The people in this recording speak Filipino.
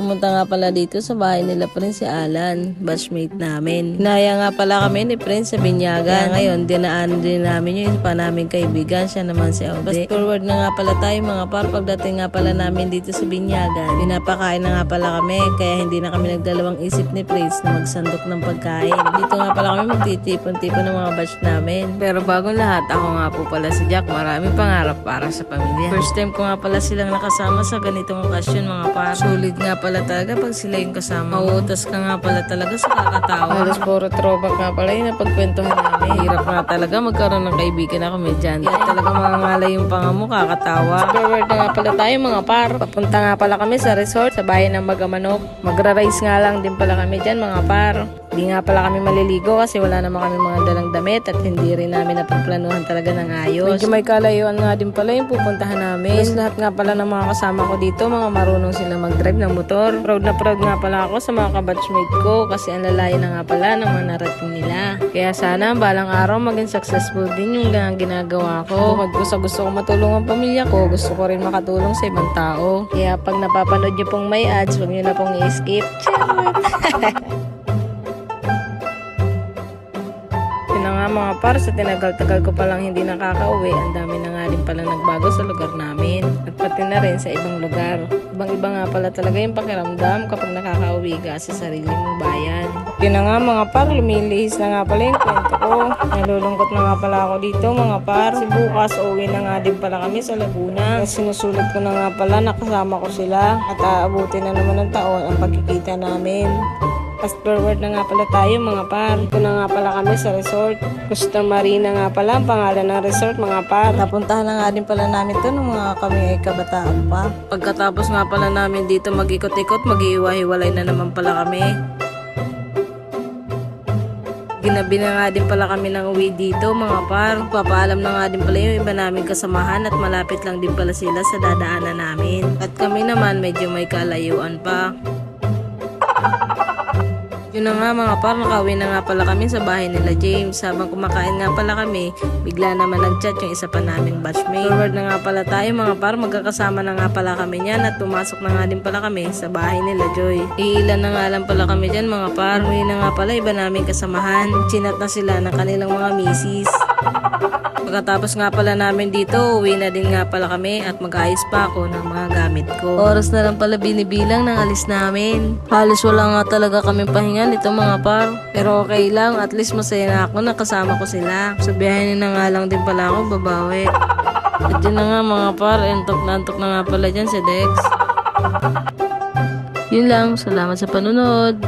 Pumunta nga pala dito sa bahay nila Prince si Alan, batchmate namin. Hinaya nga pala kami ni Prince sa Binyagan. Ngayon, dinaan din namin yung isa pa namin kaibigan, siya naman si Aude. Fast forward na nga pala tayo mga par, pagdating nga pala namin dito sa Binyagan, pinapakain na nga pala kami, kaya hindi na kami nagdalawang isip ni Prince na magsandok ng pagkain. Dito nga pala kami magtitipon-tipon ng mga batch namin. Pero bagong lahat, ako nga po pala si Jack, maraming pangarap para sa pamilya. First time ko nga pala silang nakasama sa ganitong okasyon mga par. Sulit nga pala talaga pag sila yung kasama. Mauutas ka nga pala talaga sa kakatawa. Halos puro throwback nga pala yung napagkwentuhan namin. Hirap nga talaga magkaroon ng kaibigan na komedyante. Kaya talaga mangangalay yung panga mo, kakatawa. Forward na nga pala tayo mga par. Papunta nga pala kami sa resort sa bayan ng Magamanok. Magra-rice nga lang din pala kami dyan mga par. Hindi nga pala kami maliligo kasi wala naman kami mga dalang damit at hindi rin namin napagplanuhan talaga ng ayos. Medyo may kalayuan nga din pala yung pupuntahan namin. Plus lahat nga pala ng mga kasama ko dito, mga marunong sila mag-drive ng motor. Proud na proud nga pala ako sa mga kabatchmate ko kasi ang lalayo na nga pala ng mga narating nila. Kaya sana balang araw maging successful din yung ginagawa ko. Bukod ko sa gusto ko matulong ang pamilya ko, gusto ko rin makatulong sa ibang tao. Kaya pag napapanood nyo pong may ads, huwag nyo na pong i-skip. Mga par, sa tinagal-tagal ko palang hindi nakakauwi, ang dami na nga rin pala nagbago sa lugar namin at pati na rin sa ibang lugar. Ibang-iba nga pala talaga yung pakiramdam kapag nakakauwi ka sa sarili mong bayan. Yun na nga mga par, lumilihis na nga pala yung kwento ko. Nalulungkot na nga pala ako dito mga par. Si bukas uwi na nga din pala kami sa Laguna. Sinusulit ko na nga pala, nakasama ko sila at aabutin na naman ng taon ang pagkikita namin. Fast forward na nga pala tayo mga par. Ito na nga pala kami sa resort. Costa Marina nga pala ang pangalan ng resort mga par. Napuntahan na nga din pala namin ito nung mga kami ay kabataan pa. Pagkatapos nga pala namin dito mag-ikot-ikot, mag-iiwa-hiwalay na naman pala kami. Ginabi na nga din pala kami ng uwi dito mga par. Papaalam na nga din pala yung iba namin kasamahan at malapit lang din pala sila sa dadaanan namin. At kami naman medyo may kalayuan pa. Yun na nga mga par, nakauwi na nga pala kami sa bahay nila James. Habang kumakain nga pala kami, bigla naman nag-chat yung isa pa naming batchmate. Forward na nga pala tayo mga par, magkakasama na nga pala kami niyan at pumasok na nga din pala kami sa bahay nila Joy. Iilan na nga lang pala kami dyan mga par. Umuwi na nga pala iba naming kasamahan. Chinat na sila ng kanilang mga misis. Pagkatapos nga pala namin dito, uwi na din nga pala kami at mag-ayos pa ako ng mga gamit ko. Oras na lang pala binibilang ng alis namin. Halos wala nga talaga kami pahinga nito mga par. Pero okay lang, at least masaya na ako na kasama ko sila. Sa biyahe na nga lang din pala ako babawi. At yun na nga mga par, entok na nga pala dyan si Dex. Yun lang, salamat sa panunod.